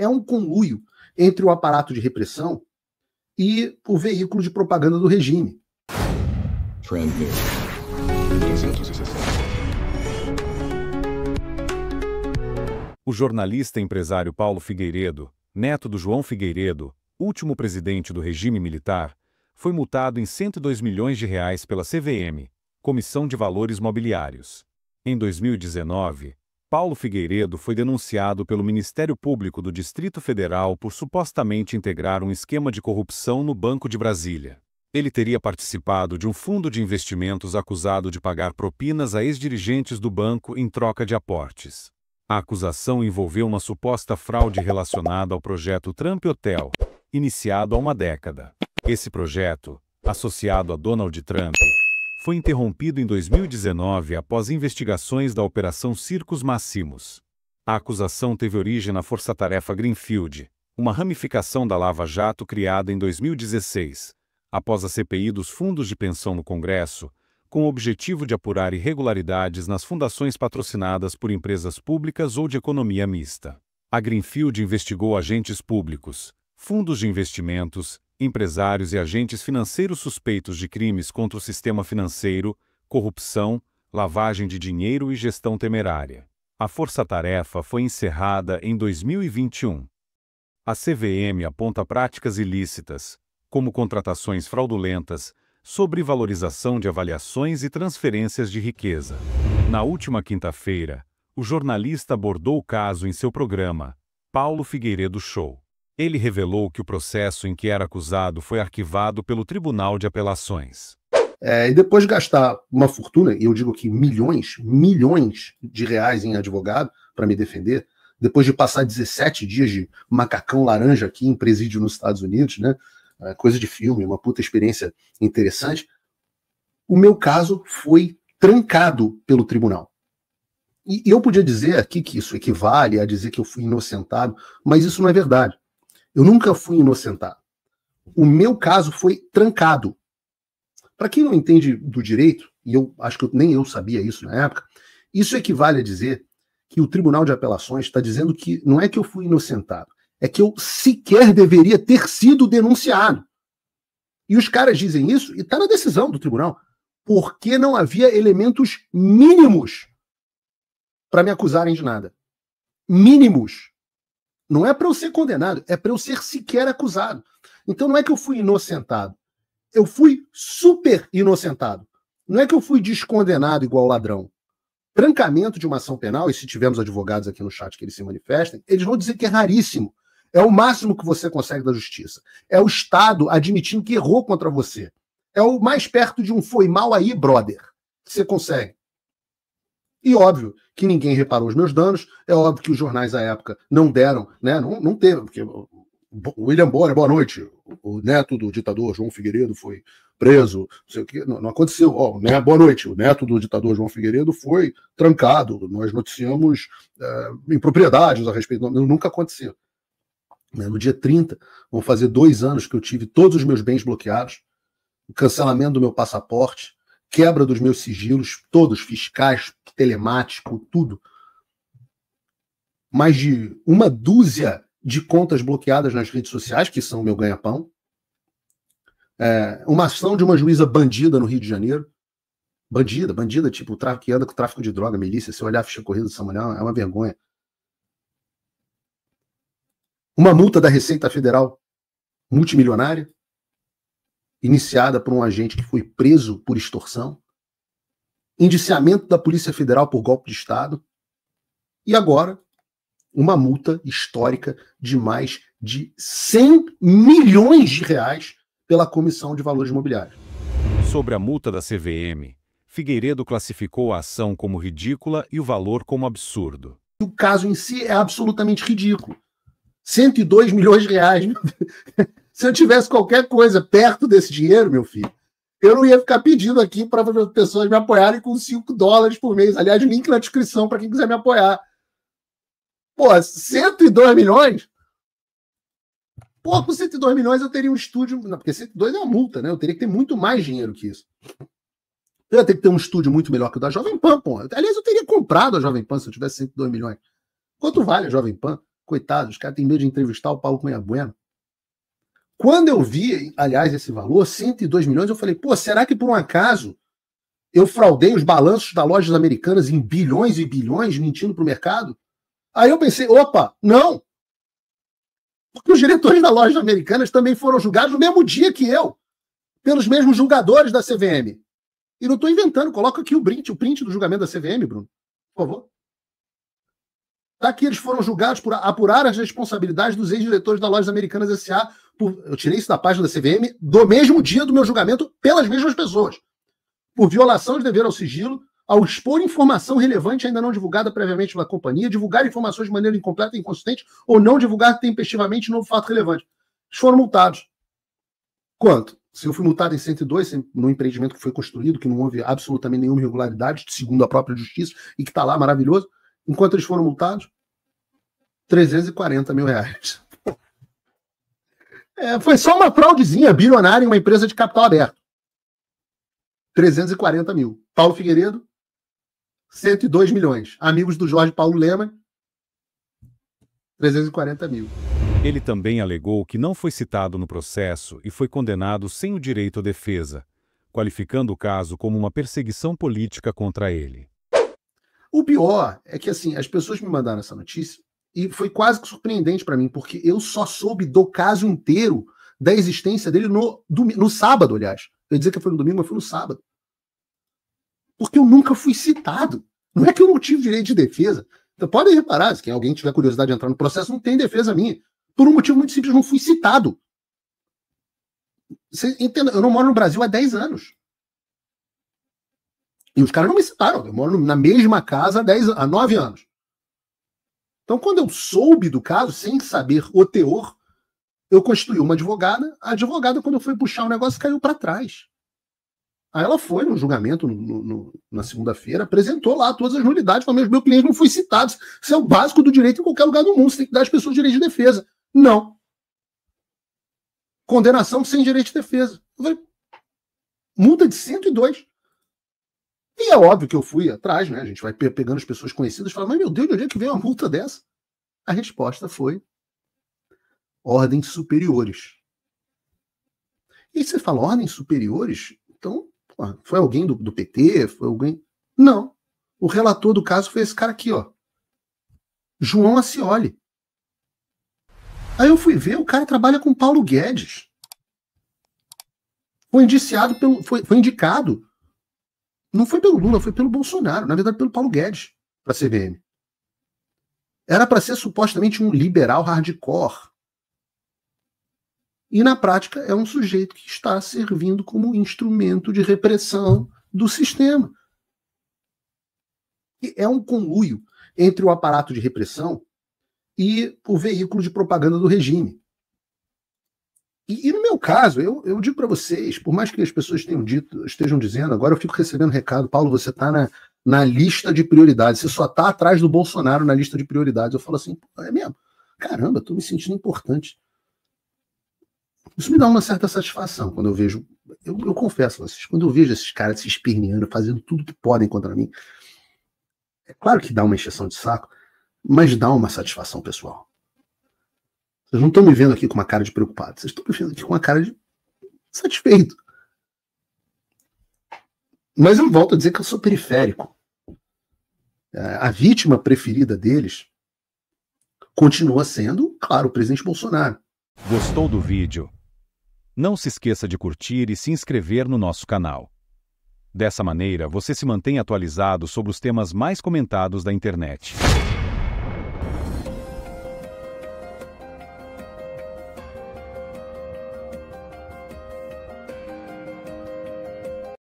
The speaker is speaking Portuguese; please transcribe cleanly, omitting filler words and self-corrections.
é um conluio entre o aparato de repressão e o veículo de propaganda do regime. O jornalista e empresário Paulo Figueiredo, neto do João Figueiredo, último presidente do regime militar, foi multado em R$102 milhões pela CVM, Comissão de Valores Mobiliários. Em 2019, Paulo Figueiredo foi denunciado pelo Ministério Público do Distrito Federal por supostamente integrar um esquema de corrupção no Banco de Brasília. Ele teria participado de um fundo de investimentos acusado de pagar propinas a ex-dirigentes do banco em troca de aportes. A acusação envolveu uma suposta fraude relacionada ao projeto Trump Hotel, iniciado há uma década. Esse projeto, associado a Donald Trump, foi interrompido em 2019 após investigações da Operação Circos Maximus. A acusação teve origem na Força-Tarefa Greenfield, uma ramificação da Lava Jato criada em 2016, após a CPI dos fundos de pensão no Congresso, com o objetivo de apurar irregularidades nas fundações patrocinadas por empresas públicas ou de economia mista. A Greenfield investigou agentes públicos, fundos de investimentos, empresários e agentes financeiros suspeitos de crimes contra o sistema financeiro, corrupção, lavagem de dinheiro e gestão temerária. A força-tarefa foi encerrada em 2021. A CVM aponta práticas ilícitas, como contratações fraudulentas, sobrevalorização de avaliações e transferências de riqueza. Na última quinta-feira, o jornalista abordou o caso em seu programa, Paulo Figueiredo Show. Ele revelou que o processo em que era acusado foi arquivado pelo Tribunal de Apelações. E depois de gastar uma fortuna, e eu digo que milhões de reais em advogado para me defender, depois de passar 17 dias de macacão laranja aqui em presídio nos Estados Unidos, né? Coisa de filme, uma puta experiência interessante, o meu caso foi trancado pelo tribunal. E eu podia dizer aqui que isso equivale a dizer que eu fui inocentado, mas isso não é verdade. Eu nunca fui inocentado. O meu caso foi trancado. Para quem não entende do direito, e eu acho que nem eu sabia isso na época, isso equivale a dizer que o Tribunal de Apelações está dizendo que não é que eu fui inocentado, é que eu sequer deveria ter sido denunciado. E os caras dizem isso, e está na decisão do tribunal, porque não havia elementos mínimos para me acusarem de nada. Mínimos. Não é para eu ser condenado, é para eu ser sequer acusado. Então não é que eu fui inocentado, eu fui super inocentado. Não é que eu fui descondenado igual ladrão. Trancamento de uma ação penal, e se tivermos advogados aqui no chat que eles se manifestem, eles vão dizer que é raríssimo. É o máximo que você consegue da justiça. É o Estado admitindo que errou contra você. É o mais perto de um foi mal aí, brother, que você consegue. E óbvio que ninguém reparou os meus danos, é óbvio que os jornais à época não deram, né? Não teve, porque o William Bonner, boa noite, o neto do ditador João Figueiredo foi preso, não sei o quê, não aconteceu. Boa noite, o neto do ditador João Figueiredo foi trancado, nós noticiamos impropriedades a respeito, nunca aconteceu. No dia 30, vão fazer 2 anos que eu tive todos os meus bens bloqueados, o cancelamento do meu passaporte, quebra dos meus sigilos, todos, fiscais, telemático, tudo. Mais de 1 dúzia de contas bloqueadas nas redes sociais, que são o meu ganha-pão. Uma ação de uma juíza bandida no Rio de Janeiro. Bandida, tipo, que anda com tráfico de droga, milícia. Se olhar a ficha corrida dessa mulher, é uma vergonha. Uma multa da Receita Federal multimilionária, iniciada por um agente que foi preso por extorsão, indiciamento da Polícia Federal por golpe de Estado, e agora uma multa histórica de mais de 100 milhões de reais pela Comissão de Valores Mobiliários. Sobre a multa da CVM, Figueiredo classificou a ação como ridícula e o valor como absurdo. O caso em si é absolutamente ridículo. 102 milhões de reais. Se eu tivesse qualquer coisa perto desse dinheiro, meu filho, eu não ia ficar pedindo aqui para as pessoas me apoiarem com $5 por mês. Aliás, link na descrição para quem quiser me apoiar. Pô, 102 milhões? Pô, com 102 milhões eu teria um estúdio... Não, porque 102 é uma multa, né? Eu teria que ter muito mais dinheiro que isso. Eu ia ter que ter um estúdio muito melhor que o da Jovem Pan, pô. Aliás, eu teria comprado a Jovem Pan se eu tivesse 102 milhões. Quanto vale a Jovem Pan? Coitado, os caras têm medo de entrevistar o Paulo Cunha Bueno. Quando eu vi, aliás, esse valor, 102 milhões, eu falei, pô, será que por um acaso eu fraudei os balanços das lojas americanas em bilhões e bilhões, mentindo para o mercado? Aí eu pensei, opa, não! Porque os diretores das lojas americanas também foram julgados no mesmo dia que eu, pelos mesmos julgadores da CVM. E não estou inventando, coloca aqui o print do julgamento da CVM, Bruno, por favor. Está aqui, eles foram julgados por apurar as responsabilidades dos ex-diretores das lojas americanas S.A. Eu tirei isso da página da CVM do mesmo dia do meu julgamento pelas mesmas pessoas. Por violação de dever ao sigilo, ao expor informação relevante ainda não divulgada previamente pela companhia, divulgar informações de maneira incompleta e inconsistente ou não divulgar tempestivamente novo fato relevante. Eles foram multados. Quanto? Se eu fui multado em 102, no empreendimento que foi construído, que não houve absolutamente nenhuma irregularidade, segundo a própria justiça, e que está lá maravilhoso, enquanto eles foram multados, 340 mil reais. Foi só uma fraudezinha bilionária em uma empresa de capital aberto. 340 mil. Paulo Figueiredo, 102 milhões. Amigos do Jorge Paulo Lemann, 340 mil. Ele também alegou que não foi citado no processo e foi condenado sem o direito à defesa, qualificando o caso como uma perseguição política contra ele. O pior é que, assim, as pessoas me mandaram essa notícia e foi quase que surpreendente para mim, porque eu só soube do caso inteiro da existência dele no sábado, aliás. Eu ia dizer que foi no domingo, mas foi no sábado. Porque eu nunca fui citado. Não é que eu não tive direito de defesa. Então, podem reparar, se alguém tiver curiosidade de entrar no processo, não tem defesa minha. Por um motivo muito simples, eu não fui citado. Você entenda, eu não moro no Brasil há 10 anos. E os caras não me citaram. Eu moro na mesma casa há 9 anos. Então, quando eu soube do caso, sem saber o teor, eu constituí uma advogada. A advogada, quando eu fui puxar o negócio, caiu para trás. Aí ela foi no julgamento na segunda-feira, apresentou lá todas as nulidades, falou, meu cliente não foi citado. Isso é o básico do direito em qualquer lugar do mundo. Você tem que dar às pessoas direito de defesa. Não. Condenação sem direito de defesa. Eu falei, multa de 102. E é óbvio que eu fui atrás, né? A gente vai pegando as pessoas conhecidas e fala, mas meu Deus, de onde é que veio uma multa dessa? A resposta foi ordens superiores. E você fala, ordens superiores? Então, foi alguém do PT? Foi alguém? Não. O relator do caso foi esse cara aqui, ó. João Ascioli. Aí eu fui ver, o cara trabalha com Paulo Guedes. Foi indicado. Não foi pelo Lula, foi pelo Bolsonaro. Na verdade, pelo Paulo Guedes, para a CVM. Era para ser supostamente um liberal hardcore. E na prática é um sujeito que está servindo como instrumento de repressão do sistema. E é um conluio entre o aparato de repressão e o veículo de propaganda do regime. E no meu caso, eu digo para vocês, por mais que as pessoas estejam dizendo, agora eu fico recebendo recado, Paulo, você está na lista de prioridades, você só está atrás do Bolsonaro na lista de prioridades. Eu falo assim, é mesmo? Caramba, estou me sentindo importante. Isso me dá uma certa satisfação quando eu vejo, eu confesso a vocês, quando eu vejo esses caras se esperneando, fazendo tudo que podem contra mim, é claro que dá uma encheção de saco, mas dá uma satisfação pessoal. Vocês não estão me vendo aqui com uma cara de preocupado, vocês estão me vendo aqui com uma cara de satisfeito. Mas eu volto a dizer que eu sou periférico. A vítima preferida deles continua sendo, claro, o presidente Bolsonaro. Gostou do vídeo? Não se esqueça de curtir e se inscrever no nosso canal. Dessa maneira, você se mantém atualizado sobre os temas mais comentados da internet.